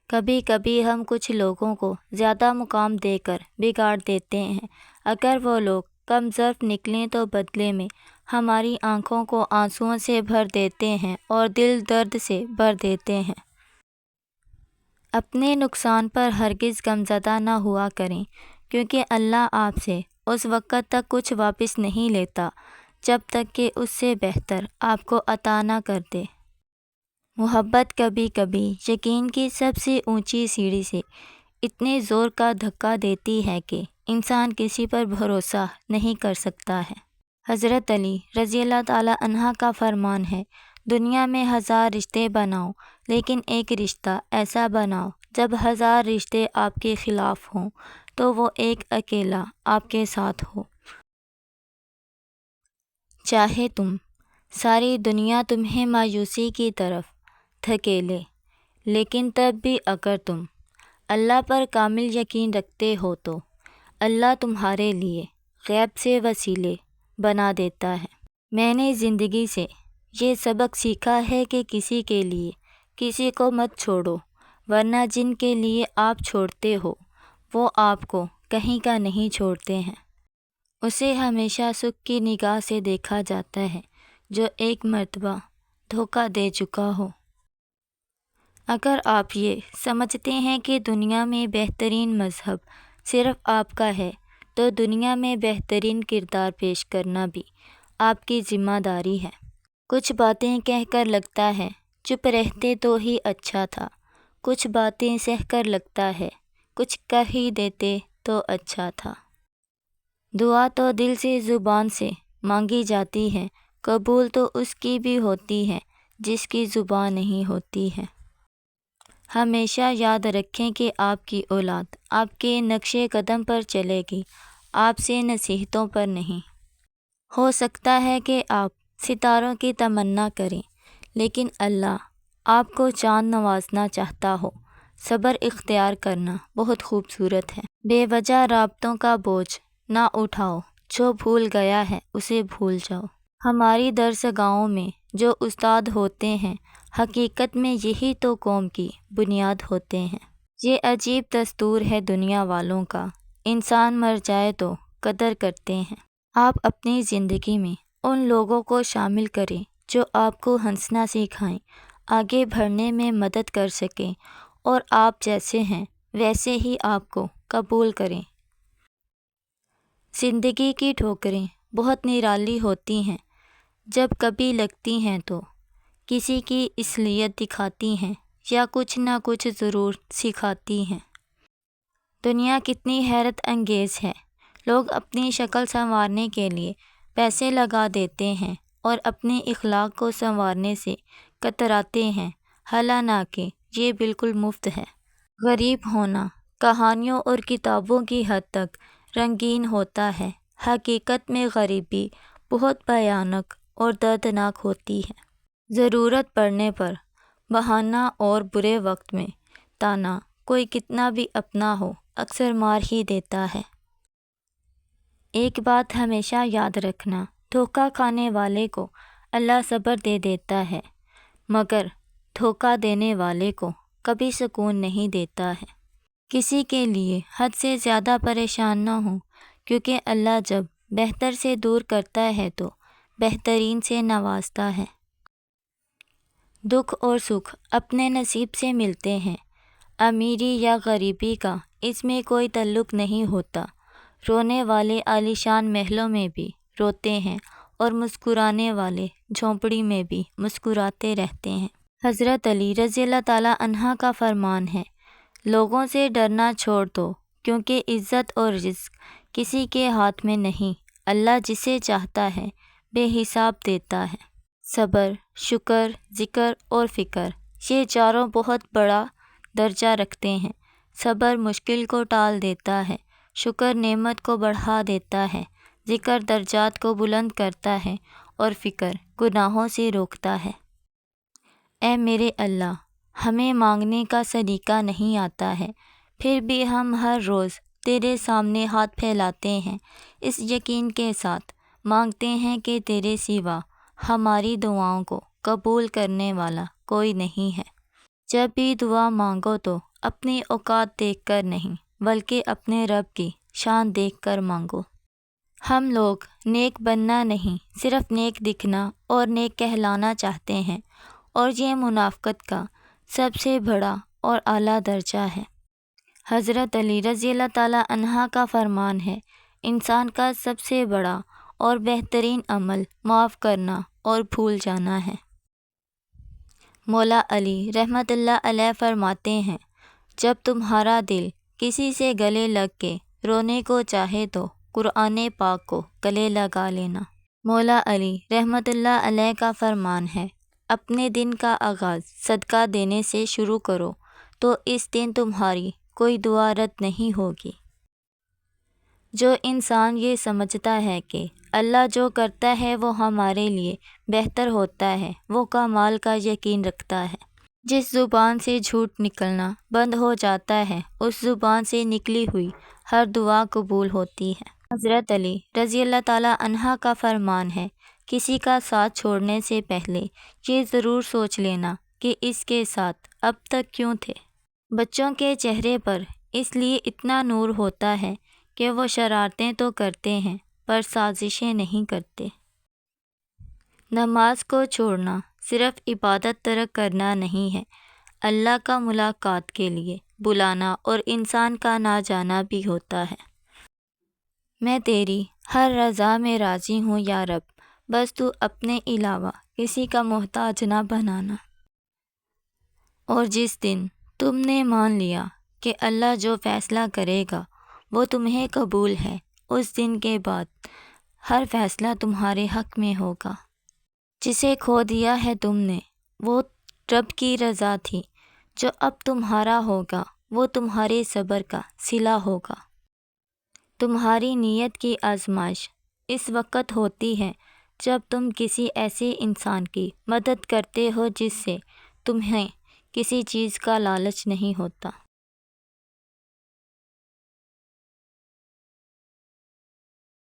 کبھی کبھی ہم کچھ لوگوں کو زیادہ مقام دے کر بگاڑ دیتے ہیں۔ اگر وہ لوگ کم ظرف نکلیں تو بدلے میں ہماری آنکھوں کو آنسوؤں سے بھر دیتے ہیں اور دل درد سے بھر دیتے ہیں۔ اپنے نقصان پر ہرگز غمزدہ نہ ہوا کریں، کیونکہ اللہ آپ سے اس وقت تک کچھ واپس نہیں لیتا جب تک کہ اس سے بہتر آپ کو عطا نہ کر دے۔ محبت کبھی کبھی یقین کی سب سے اونچی سیڑھی سے اتنے زور کا دھکا دیتی ہے کہ انسان کسی پر بھروسہ نہیں کر سکتا ہے۔ حضرت علی رضی اللہ تعالیٰ عنہ کا فرمان ہے، دنیا میں 1000 رشتے بناؤ لیکن ایک رشتہ ایسا بناؤ جب 1000 رشتے آپ کے خلاف ہوں تو وہ ایک اکیلا آپ کے ساتھ ہو۔ چاہے ساری دنیا تمہیں مایوسی کی طرف دھکیلے، لیکن تب بھی اگر تم اللہ پر کامل یقین رکھتے ہو تو اللہ تمہارے لیے غیب سے وسیلے بنا دیتا ہے۔ میں نے زندگی سے یہ سبق سیکھا ہے کہ کسی کے لیے کسی کو مت چھوڑو، ورنہ جن کے لیے آپ چھوڑتے ہو وہ آپ کو کہیں کا نہیں چھوڑتے ہیں۔ اسے ہمیشہ سکھ کی نگاہ سے دیکھا جاتا ہے جو ایک مرتبہ دھوکہ دے چکا ہو۔ اگر آپ یہ سمجھتے ہیں کہ دنیا میں بہترین مذہب صرف آپ کا ہے تو دنیا میں بہترین کردار پیش کرنا بھی آپ کی ذمہ داری ہے۔ کچھ باتیں کہہ کر لگتا ہے چپ رہتے تو ہی اچھا تھا، کچھ باتیں سہ کر لگتا ہے کچھ کہہ ہی دیتے تو اچھا تھا۔ دعا تو دل سے زبان سے مانگی جاتی ہے، قبول تو اس کی بھی ہوتی ہے جس کی زبان نہیں ہوتی ہے۔ ہمیشہ یاد رکھیں کہ آپ کی اولاد آپ کے نقش قدم پر چلے گی، آپ سے نصیحتوں پر نہیں۔ ہو سکتا ہے کہ آپ ستاروں کی تمنا کریں لیکن اللہ آپ کو چاند نوازنا چاہتا ہو۔ صبر اختیار کرنا بہت خوبصورت ہے۔ بے وجہ رابطوں کا بوجھ نہ اٹھاؤ، جو بھول گیا ہے اسے بھول جاؤ۔ ہماری درسگاہوں میں جو استاد ہوتے ہیں حقیقت میں یہی تو قوم کی بنیاد ہوتے ہیں۔ یہ عجیب دستور ہے دنیا والوں کا، انسان مر جائے تو قدر کرتے ہیں۔ آپ اپنی زندگی میں ان لوگوں کو شامل کریں جو آپ کو ہنسنا سکھائیں، آگے بڑھنے میں مدد کر سکیں اور آپ جیسے ہیں ویسے ہی آپ کو قبول کریں۔ زندگی کی ٹھوکریں بہت نرالی ہوتی ہیں، جب کبھی لگتی ہیں تو کسی کی اصلیت دکھاتی ہیں یا کچھ نہ کچھ ضرور سکھاتی ہیں۔ دنیا کتنی حیرت انگیز ہے، لوگ اپنی شکل سنوارنے کے لیے پیسے لگا دیتے ہیں اور اپنے اخلاق کو سنوارنے سے کتراتے ہیں، حالانکہ یہ بالکل مفت ہے۔ غریب ہونا کہانیوں اور کتابوں کی حد تک رنگین ہوتا ہے، حقیقت میں غریبی بہت بھیانک اور دردناک ہوتی ہے۔ ضرورت پڑنے پر بہانہ اور برے وقت میں طعنہ کوئی کتنا بھی اپنا ہو اکثر مار ہی دیتا ہے۔ ایک بات ہمیشہ یاد رکھنا، دھوکہ کھانے والے کو اللہ صبر دے دیتا ہے مگر دھوکہ دینے والے کو کبھی سکون نہیں دیتا ہے۔ کسی کے لیے حد سے زیادہ پریشان نہ ہو، کیونکہ اللہ جب بہتر سے دور کرتا ہے تو بہترین سے نوازتا ہے۔ دکھ اور سکھ اپنے نصیب سے ملتے ہیں، امیری یا غریبی کا اس میں کوئی تعلق نہیں ہوتا۔ رونے والے عالیشان محلوں میں بھی روتے ہیں اور مسکرانے والے جھونپڑی میں بھی مسکراتے رہتے ہیں۔ حضرت علی رضی اللہ تعالیٰ عنہ کا فرمان ہے، لوگوں سے ڈرنا چھوڑ دو کیونکہ عزت اور رزق کسی کے ہاتھ میں نہیں، اللہ جسے چاہتا ہے بے حساب دیتا ہے۔ صبر، شکر، ذکر اور فکر یہ چاروں بہت بڑا درجہ رکھتے ہیں۔ صبر مشکل کو ٹال دیتا ہے، شکر نعمت کو بڑھا دیتا ہے، ذکر درجات کو بلند کرتا ہے اور فکر گناہوں سے روکتا ہے۔ اے میرے اللہ، ہمیں مانگنے کا سلیقہ نہیں آتا ہے، پھر بھی ہم ہر روز تیرے سامنے ہاتھ پھیلاتے ہیں، اس یقین کے ساتھ مانگتے ہیں کہ تیرے سوا ہماری دعاؤں کو قبول کرنے والا کوئی نہیں ہے۔ جب بھی دعا مانگو تو اپنی اوقات دیکھ کر نہیں بلکہ اپنے رب کی شان دیکھ کر مانگو۔ ہم لوگ نیک بننا نہیں صرف نیک دکھنا اور نیک کہلانا چاہتے ہیں، اور یہ منافقت کا سب سے بڑا اور اعلیٰ درجہ ہے۔ حضرت علی رضی اللہ تعالیٰ عنہ کا فرمان ہے، انسان کا سب سے بڑا اور بہترین عمل معاف کرنا اور بھول جانا ہے۔ مولا علی رحمۃ اللہ علیہ فرماتے ہیں، جب تمہارا دل کسی سے گلے لگ کے رونے کو چاہے تو قرآن پاک کو گلے لگا لینا۔ مولا علی رحمۃ اللہ علیہ کا فرمان ہے، اپنے دن کا آغاز صدقہ دینے سے شروع کرو تو اس دن تمہاری کوئی دعا رد نہیں ہوگی۔ جو انسان یہ سمجھتا ہے کہ اللہ جو کرتا ہے وہ ہمارے لیے بہتر ہوتا ہے، وہ کمال کا یقین رکھتا ہے۔ جس زبان سے جھوٹ نکلنا بند ہو جاتا ہے، اس زبان سے نکلی ہوئی ہر دعا قبول ہوتی ہے۔ حضرت علی رضی اللہ تعالیٰ عنہ کا فرمان ہے، کسی کا ساتھ چھوڑنے سے پہلے یہ ضرور سوچ لینا کہ اس کے ساتھ اب تک کیوں تھے۔ بچوں کے چہرے پر اس لیے اتنا نور ہوتا ہے کہ وہ شرارتیں تو کرتے ہیں پر سازشیں نہیں کرتے۔ نماز کو چھوڑنا صرف عبادت ترک کرنا نہیں ہے، اللہ کا ملاقات کے لیے بلانا اور انسان کا نہ جانا بھی ہوتا ہے۔ میں تیری ہر رضا میں راضی ہوں یا رب، بس تو اپنے علاوہ کسی کا محتاج نہ بنانا۔ اور جس دن تم نے مان لیا کہ اللہ جو فیصلہ کرے گا وہ تمہیں قبول ہے، اس دن کے بعد ہر فیصلہ تمہارے حق میں ہوگا۔ جسے کھو دیا ہے تم نے وہ رب کی رضا تھی، جو اب تمہارا ہوگا وہ تمہارے صبر کا صلہ ہوگا۔ تمہاری نیت کی آزمائش اس وقت ہوتی ہے جب تم کسی ایسے انسان کی مدد کرتے ہو جس سے تمہیں کسی چیز کا لالچ نہیں ہوتا۔